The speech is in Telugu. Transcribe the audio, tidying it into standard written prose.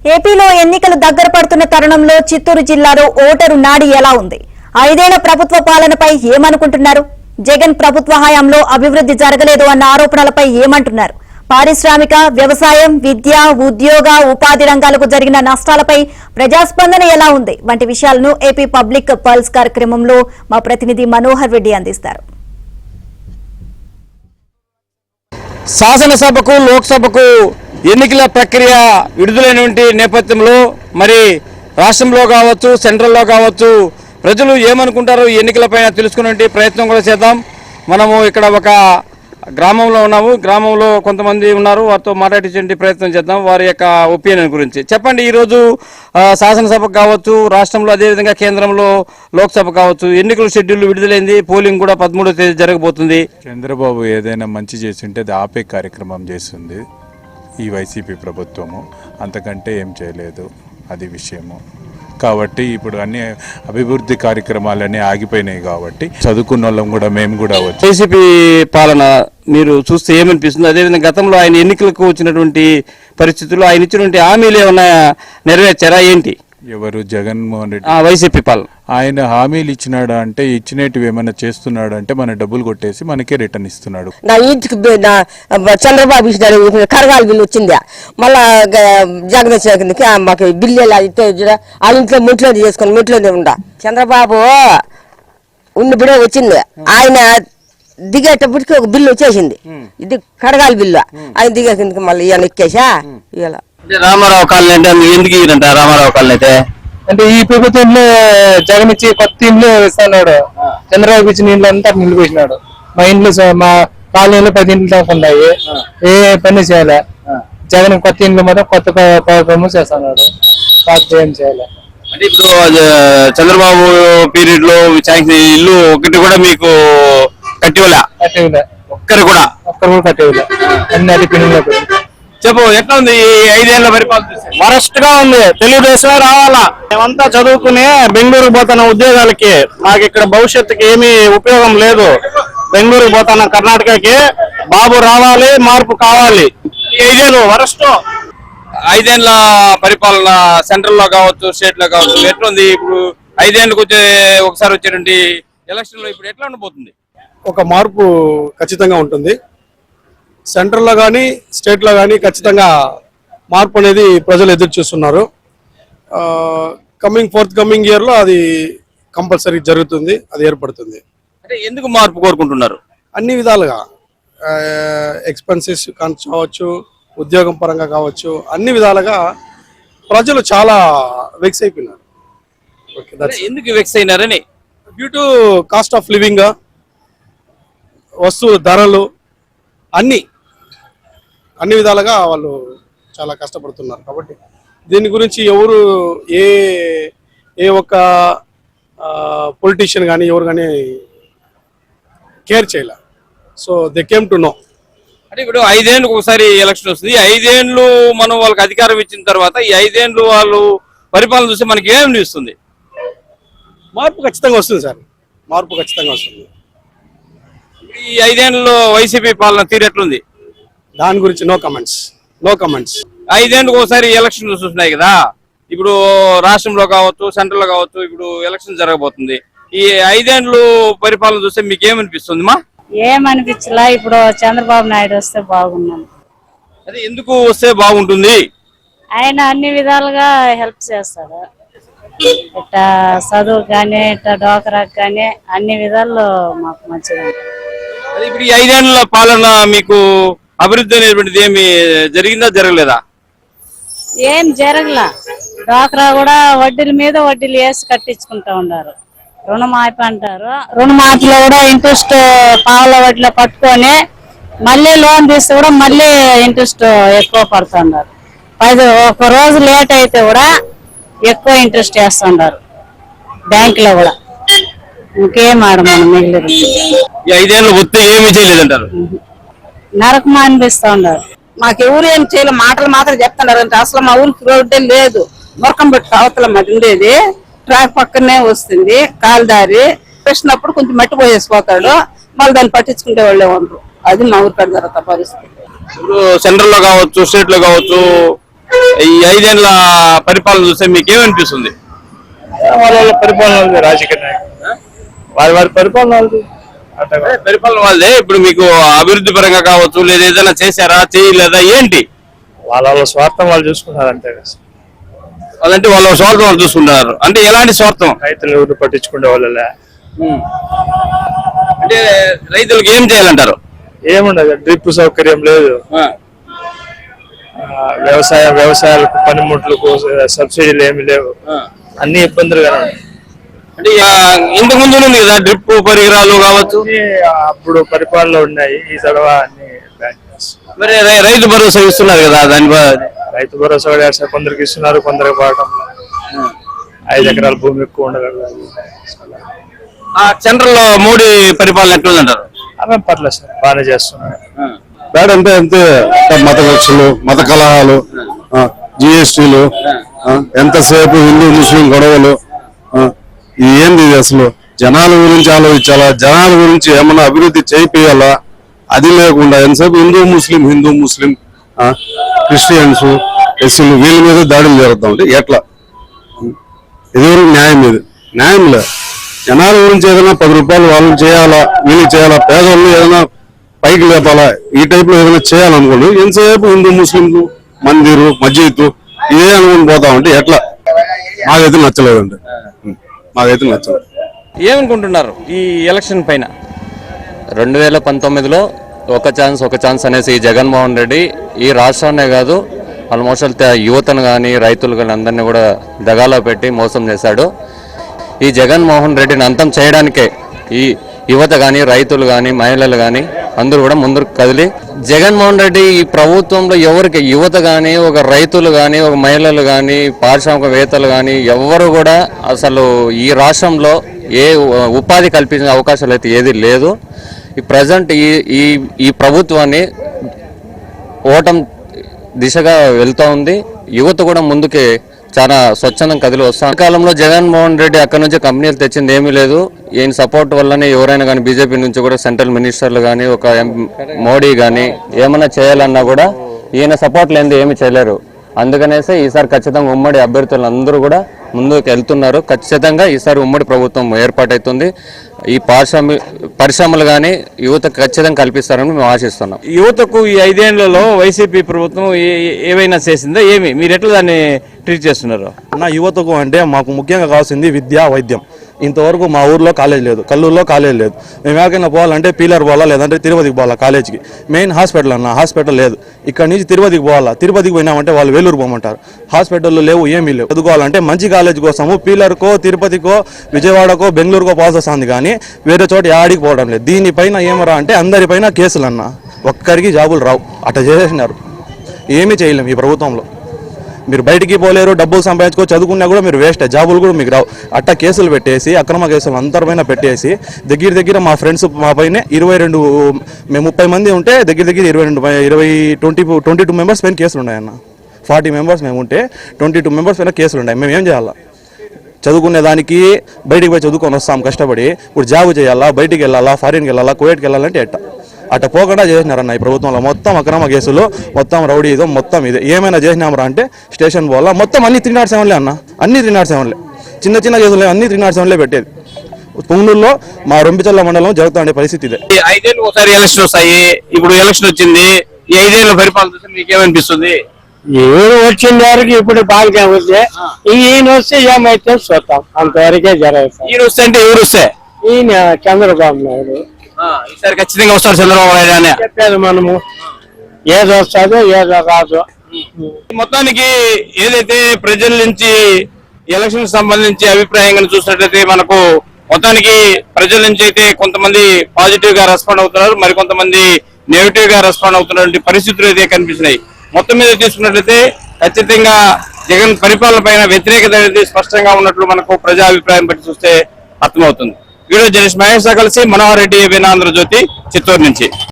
ఏపీలో ఎన్నికలు దగ్గర పడుతున్న తరుణంలో చిత్తూరు జిల్లాలో ఓటరు నాడి ఎలా ఉంది? 5 ఏళ్ల ప్రభుత్వ పాలనపై ఏమనుకుంటున్నారు? జగన్ ప్రభుత్వ హయాంలో అభివృద్ధి జరగలేదు అన్న ఆరోపణలపై ఏమంటున్నారు? పారిశ్రామిక, వ్యవసాయం, విద్య, ఉద్యోగ, ఉపాధి రంగాలకు జరిగిన నష్టాలపై ప్రజాస్పందన ఎలా ఉంది వంటి విషయాలను ఏపీ పబ్లిక్ పల్స్ కార్యక్రమంలో మా ప్రతినిధి మనోహర్ రెడ్డి అందిస్తారు. శాసనసభకు, లోక్సభకు ఎన్నికల ప్రక్రియ విడుదలైనటువంటి నేపథ్యంలో మరి రాష్ట్రంలో కావచ్చు, సెంట్రల్లో కావచ్చు, ప్రజలు ఏమనుకుంటారో ఎన్నికలపైన తెలుసుకునే ప్రయత్నం కూడా చేద్దాం. మనము ఇక్కడ ఒక గ్రామంలో ఉన్నాము. గ్రామంలో కొంతమంది ఉన్నారు, వారితో మాట్లాడించే ప్రయత్నం చేద్దాం. వారి యొక్క ఒపీనియన్ గురించి చెప్పండి. ఈరోజు శాసనసభకు కావచ్చు, రాష్ట్రంలో అదేవిధంగా కేంద్రంలో లోక్సభ కావచ్చు, ఎన్నికల షెడ్యూల్ విడుదలైంది. పోలింగ్ కూడా 13వ తేదీ జరగబోతుంది. చంద్రబాబు ఏదైనా మంచి చేస్తుంటే అది ఆపే కార్యక్రమం చేస్తుంది ఈ వైసీపీ ప్రభుత్వము. అంతకంటే ఏం చేయలేదు, అది విషయము. కాబట్టి ఇప్పుడు అన్ని అభివృద్ధి కార్యక్రమాలన్నీ ఆగిపోయినాయి. కాబట్టి చదువుకున్న వాళ్ళం కూడా మేము కూడా వచ్చి వైసీపీ పాలన మీరు చూస్తే ఏమనిపిస్తుంది? అదేవిధంగా గతంలో ఆయన ఎన్నికలకు వచ్చినటువంటి పరిస్థితుల్లో ఆయన ఇచ్చినటువంటి హామీలు ఏమన్నా నెరవేర్చారా ఏంటి? ఎవరు? జగన్మోహన్ రెడ్డి వైసీపీ పాలన. ఆయన హామీలు ఇచ్చినాడు అంటే, ఇచ్చినట్టు ఏమైనా చేస్తున్నాడు అంటే మన డబ్బులు కొట్టేసి మనకే రిటర్న్ ఇస్తున్నాడు. నా ఇంటికి చంద్రబాబు ఇచ్చినాడు, కరగాలి బిల్లు వచ్చింది. మళ్ళా జగన్ వచ్చినాక మాకు బిల్లు ఆ ఇంట్లో ముట్లో చేసుకుని ముట్లోనే ఉండ. చంద్రబాబు ఉన్నప్పుడే వచ్చింది. ఆయన దిగేటప్పటికి ఒక బిల్లు వచ్చేసింది, ఇది కడగాలి బిల్లు. ఆయన దిగేసింది మళ్ళీ ఇవాళ ఎక్కేసా. ఇవాళ రామారావు కాలనీ అంటే ఎందుకు ఇదంట? రామారావు కాలనీ అయితే అంటే ఈ ప్రభుత్వంలో జగన్ ఇచ్చి కొత్త ఇంట్లో ఇస్తున్నాడు. చంద్రబాబు ఇచ్చిన ఇంట్లో అంతా నిలిపేసినాడు. మా ఇంట్లో, మా కాలనీలో 10 ఇంట్లో దాకా ఉన్నాయి. ఏ పని చేయలే. జగన్ కొత్త ఇంట్లో మాత్రం కొత్త కార్యక్రమం చేస్తున్నాడు. కాకపోతే ఏం చేయలే. అంటే ఇప్పుడు చంద్రబాబు పీరియడ్ లో ఇల్లు ఒకటి కూడా మీకు కట్టివలే? ఒక్కరు కూడా కట్టివలే. అన్ని అది పిల్లలు. చెప్పు, ఎట్లా ఉంది 5 ఏళ్ల పరిపాలన? వరస్ట్ గా ఉంది. తెలుగుదేశం రావాలా. మేమంతా చదువుకుని బెంగళూరు పోతున్న ఉద్యోగాలకి, మాకు ఇక్కడ భవిష్యత్తుకి ఏమీ ఉపయోగం లేదు. బెంగళూరు పోతున్న కర్ణాటకకి. బాబు రావాలి, మార్పు కావాలి. 5 ఏళ్ళు వరస్ట్. 5 ఏళ్ల పరిపాలన సెంట్రల్ లో కావచ్చు, స్టేట్ లో కావచ్చు, ఎట్లుంది? ఇప్పుడు 5 ఏళ్ళకి ఒకసారి వచ్చేటువంటి ఎలక్షన్ లో ఇప్పుడు ఎట్లా ఉండబోతుంది? ఒక మార్పు ఖచ్చితంగా ఉంటుంది. సెంట్రల్లో కానీ స్టేట్లో కానీ ఖచ్చితంగా మార్పు అనేది ప్రజలు ఎదురు చూస్తున్నారు. ఫోర్త్ కమింగ్ ఇయర్లో అది కంపల్సరీ జరుగుతుంది, అది ఏర్పడుతుంది. అంటే ఎందుకు మార్పు కోరుకుంటున్నారు? అన్ని విధాలుగా ఎక్స్పెన్సెస్ కావచ్చు, ఉద్యోగం పరంగా కావచ్చు, అన్ని విధాలుగా ప్రజలు చాలా వెక్స్ అయిపోయినారు. ఎందుకు వెక్స్ అయినారని? Due to cost of living, వస్తువుల ధరలు, అన్ని విధాలుగా వాళ్ళు చాలా కష్టపడుతున్నారు. కాబట్టి దీని గురించి ఎవరు ఏ ఒక్క పొలిటీషియన్ కానీ ఎవరు కానీ కేర్ చేయలే. So they came to know. అంటే ఇప్పుడు 5 ఏళ్ళకి ఒకసారి ఎలక్షన్ వస్తుంది. 5 ఏళ్ళు మనం వాళ్ళకి అధికారం ఇచ్చిన తర్వాత ఈ 5 ఏళ్ళు వాళ్ళు పరిపాలన చూస్తే మనకి ఏమి ఇస్తుంది? మార్పు ఖచ్చితంగా వస్తుంది సార్, మార్పు ఖచ్చితంగా వస్తుంది. ఈ 5 ఏళ్ళలో వైసీపీ పాలన తీరు ఎట్లుంది? దాని గురించి నో కమెంట్స్. 5 ఏళ్ళకి ఒకసారి ఎలక్షన్ వస్తున్నాయి కదా. ఇప్పుడు రాష్ట్రంలో కావచ్చు, సెంట్రల్ లో కావచ్చు, ఇప్పుడు ఎలక్షన్ జరగబోతుంది. ఈ 5 ఏళ్ళు పరిపాలన చూస్తే మీకు ఏమనిపిస్తుంది మా? ఏమనిపించలా. ఇప్పుడు చంద్రబాబు నాయుడు వస్తే బాగున్నాను. అది ఎందుకు వస్తే బాగుంటుంది? ఆయన అన్ని విధాలుగా హెల్ప్ చేస్తాడు. ఇట్లా చదువు కానీ, ఇట్లా డోకరాకు కానీ అన్ని విధాల్లో మాకు మంచిగా. అది ఇప్పుడు ఈ 5 ఏళ్ళ పాలన మీకు అభివృద్ధి అనేటువంటిది ఏమి జరిగిందా, జరగలేదా? ఏం జరగలా. డోకరా కూడా వడ్డీల మీద వడ్డీలు వేసి కట్టించుకుంటా ఉన్నారు. రుణమాఫీ అంటారు. రుణమాఫీలో కూడా ఇంట్రెస్ట్ పావుల వడ్డీలో పట్టుకొని మళ్ళీ లోన్ తీస్తే కూడా మళ్ళీ ఇంట్రెస్ట్ ఎక్కువ పడుతున్నారు. ఒక రోజు లేట్ అయితే కూడా ఎక్కువ ఇంట్రెస్ట్ వేస్తున్నారు బ్యాంకులో కూడా. ఇంకేం ఆడమని మిగిలిన 5 ఏళ్ళు వస్తే ఏమి చేయలేదంటారు? నరకమా అనిపిస్తా ఉన్నారు. మాకు ఎవరు ఏం చేయలేదు, మాటలు మాత్రం చెప్తున్నారు. అంటే అసలు మా ఊరికి రోడ్డే లేదు. మొరకం పెట్టి అవతల మాది ఉండేది. ట్రాక్ పక్కనే వస్తుంది, కాలుదారి. వచ్చినప్పుడు కొంచెం మట్టి పోయేసిపోతాడు, మళ్ళీ దాన్ని పట్టించుకుంటే వాళ్ళే ఉండరు. అది మా ఊరి కాడ జరుగుతా పరిస్థితి. ఇప్పుడు సెంట్రల్ లో కావచ్చు, స్టేట్ లో కావచ్చు, ఈ 5 ఏళ్ల పరిపాలన చూస్తే మీకు ఏమనిపిస్తుంది? వాళ్ళ పరిపాలన రాజకీయ నాయకులు వారి పరిపాలన పరిపాలన వాళ్ళే. ఇప్పుడు మీకు అభివృద్ధి పరంగా కావచ్చు, లేదా ఏదైనా చేశారా, చేయలేదా, ఏంటి? వాళ్ళ స్వార్థం వాళ్ళు చూసుకుంటారు అంతే. అదంటే వాళ్ళ స్వార్థం వాళ్ళు చూసుకుంటున్నారు అంటే ఎలాంటి స్వార్థం? రైతులు ఎవరు పట్టించుకునే వాళ్ళ అంటే రైతులకు ఏం చేయాలంటారు? ఏముండదు, డ్రిప్ సౌకర్యం లేదు, వ్యవసాయాలకు పనిముట్లకు సబ్సిడీలు ఏమి లేవు, అన్ని ఇబ్బందులుగా అంటే ఇంతకు ముందు ఉంది కదా డ్రిప్ పరికరాలు కావచ్చు, అప్పుడు పరిపాలనలో ఉన్నాయి. ఈ తడవ అన్ని మరి రైతు భరోసా ఇస్తున్నారు కదా, దాని రైతు భరోసా కూడా కొందరికి ఇస్తున్నారు, కొందరికి పాఠం 5 ఎకరాల భూమి ఎక్కువ ఉండగలరు. సెంట్రల్ లో మోడీ పరిపాలన ఎట్లుందంటారు? అవి పర్లేదు సార్, బాగానే చేస్తున్నారు. బ్యాడ్ అంటే అంతే, మత కక్షలు, మత కలహాలు, జిఎస్టీలు, ఎంతసేపు హిందూ ముస్లిం గొడవలు. ఏంది ఇది అసలు? జనాల గురించి ఆలోచించాలా, జనాల గురించి ఏమన్నా అభివృద్ధి చేయిపోయాలా, అది లేకుండా ఎంతసేపు హిందూ ముస్లిం క్రిస్టియన్స్, ఎస్సీలు వీళ్ళ మీద దాడులు జరుగుతా ఉంటే ఎట్లా? ఇదివరకు న్యాయం ఇది, న్యాయం లేదు. జనాల గురించి ఏదైనా 10 రూపాయలు వాళ్ళని చేయాలా, వీళ్ళు చేయాలా, పేదవాళ్ళు ఏదైనా పైకి లేపాలా, ఈ టైప్ లో ఏదైనా చేయాలనుకోండి ఎంతసేపు హిందూ ముస్లింలు మందిరు మస్జిద్ ఇదే అనుకుని పోతా ఉంటే ఎట్లా? మాకైతే నచ్చలేదండి, మాకైతే నచ్చలేదు. ఏమనుకుంటున్నారు ఈ ఎలక్షన్ పైన? 2019లో ఒక ఛాన్స్ అనేసి జగన్మోహన్ రెడ్డి ఈ రాష్ట్రాన్నే కాదు ఆల్మోస్ట్ యువతను కానీ రైతులు కానీ అందరినీ కూడా దగాలో పెట్టి మోసం చేశాడు. ఈ జగన్మోహన్ రెడ్డిని అంతం చేయడానికే ఈ యువత కానీ రైతులు కానీ మహిళలు కానీ అందరూ కూడా ముందుకు కదిలి జగన్మోహన్ రెడ్డి ఈ ప్రభుత్వంలో ఎవరికి యువత కానీ ఒక రైతులు కానీ ఒక మహిళలు కానీ పారిశ్రామికవేత్తలు కానీ ఎవరు కూడా అసలు ఈ రాష్ట్రంలో ఏ ఉపాధి కల్పించిన అవకాశాలు అయితే ఏది లేదు. ఈ ప్రజెంట్ ఈ ప్రభుత్వాన్ని ఓటం దిశగా వెళ్తూ ఉంది. యువత కూడా ముందుకే చాలా స్వచ్ఛందం కదిలి వస్తాం. కాలంలో జగన్మోహన్ రెడ్డి అక్కడ నుంచి కంపెనీలు తెచ్చింది ఏమీ లేదు. ఈయన సపోర్ట్ వల్లనే ఎవరైనా కానీ బీజేపీ నుంచి కూడా సెంట్రల్ మినిస్టర్లు కానీ ఒక మోడీ కానీ ఏమైనా చేయాలన్నా కూడా ఈయన సపోర్ట్ లేనిది ఏమీ చేయలేరు. అందుకనేసి ఈసారి ఖచ్చితంగా ఉమ్మడి అభ్యర్థులు అందరూ కూడా ముందుకు వెళ్తున్నారు. ఖచ్చితంగా ఈసారి ఉమ్మడి ప్రభుత్వం ఏర్పాటవుతుంది. ఈ పరిశ్రమలు కానీ యువత ఖచ్చితంగా కల్పిస్తారని మేము ఆశిస్తున్నాం. యువతకు ఈ 5 ఏళ్లలో వైసీపీ ప్రభుత్వం ఏవైనా చేసిందా? ఏమి మీరు ఎట్లా దాన్ని ట్రీట్ చేస్తున్నారు? నా యువతకు అంటే మాకు ముఖ్యంగా కావాల్సింది విద్య, వైద్యం. ఇంతవరకు మా ఊర్లో కాలేజ్ లేదు, కల్లూరులో కాలేజ్ లేదు. మేము ఎక్కడికైనా పోవాలంటే పీలర్ పోవాలా, లేదంటే తిరుపతికి పోవాలా కాలేజ్కి. మెయిన్ హాస్పిటల్ అన్న, హాస్పిటల్ లేదు. ఇక్కడ నుంచి తిరుపతికి పోవాలా, తిరుపతికి పోయినామంటే వాళ్ళు వేలూరు పోమంటారు. హాస్పిటల్లో లేవు, ఏమీ లేవు. చదువుకోవాలంటే మంచి కాలేజ్ కోసము పీలర్కో, తిరుపతికో, విజయవాడకో, బెంగళూరుకో పోవాల్సి వస్తుంది కానీ వేరే చోట ఆడికి పోవడం లేదు. దీనిపైన ఏమరా అంటే అందరిపైన కేసులు అన్న, ఒక్కరికి జాబులు రావు. అట్లా చేసేసినారు, ఏమీ చేయలేము ఈ ప్రభుత్వంలో. మీరు బయటికి పోలేరు, డబ్బులు సంపాదించుకో, చదువుకున్నా కూడా మీరు వేస్ట్, జాబులు కూడా మీకు రావు. అట్ట కేసులు పెట్టేసి, అక్రమ కేసులు అందరిపైన పెట్టేసి దగ్గర మా ఫ్రెండ్స్ మా పైన 22 మేము 30 మంది ఉంటే దగ్గర 22 మెంబర్స్ పైన కేసులు ఉన్నాయన్న. 40 మెంబర్స్ మేము ఉంటే 22 మెంబర్స్ పైన కేసులు ఉన్నాయి. మేము ఏం చేయాలా? చదువుకునే దానికి బయటికి పోయి చదువుకొని వస్తాం కష్టపడి. ఇప్పుడు జాబ్ చేయాలా, బయటికి వెళ్ళాలా, ఫారిన్కి వెళ్ళాలా, కువైట్కి వెళ్ళాలంటే అట్ట పోకుండా చేసినారన్న ఈ ప్రభుత్వంలో. మొత్తం అక్రమ కేసులు, మొత్తం రౌడీదో, మొత్తం ఇది ఏమైనా చేసినామరా అంటే స్టేషన్ పోవాలా. మొత్తం అన్ని 307లే అన్న, అన్ని 307లే. చిన్న కేసులు అన్ని 307లే పెట్టేది. పుంగనూరులో మా రొంపిచల్ల మండలం జరుగుతుండే పరిస్థితి ఇదే. 5 ఏళ్ళు ఒకసారి ఎలక్షన్ వస్తాయి. ఇప్పుడు ఎలక్షన్ వచ్చింది. ఈ 5 ఏళ్ళ పరిపాలన చూస్తే మీకేమనిపిస్తుంది? ఎవరు వచ్చిన వారికి ఇప్పుడు బాగా వస్తే ఈయన వస్తే ఏమైతే చూస్తాం, అంతవరకే జరుగుతాం. ఈయన వస్తే అంటే ఎవరు వస్తే? ఈయన చంద్రబాబు నాయుడు ఈసారి ఖచ్చితంగా వస్తారు. చంద్రబాబు నాయుడు అని చెప్పేది మనము, ఏది వస్తుందో ఏదో రాదు. మొత్తానికి ఏదైతే ప్రజల నుంచి ఎలక్షన్ సంబంధించి అభిప్రాయంగా చూసినట్లయితే మనకు మొత్తానికి ప్రజల నుంచి అయితే కొంతమంది పాజిటివ్ గా రెస్పాండ్ అవుతున్నారు, మరి కొంతమంది నెగిటివ్ గా రెస్పాండ్ అవుతున్నటువంటి పరిస్థితులు అయితే కనిపిస్తున్నాయి. మొత్తం మీద తీసుకున్నట్లయితే ఖచ్చితంగా జగన్ పరిపాలన పైన వ్యతిరేకత అనేది స్పష్టంగా ఉన్నట్లు మనకు ప్రజా అభిప్రాయం బట్టి చూస్తే అర్థమవుతుంది. వీడియో జర్నలిస్ట్ మహేష్ కలిసి మనోహర్ రెడ్డి, ఆంధ్రజ్యోతి, చిత్తూరు నుంచి.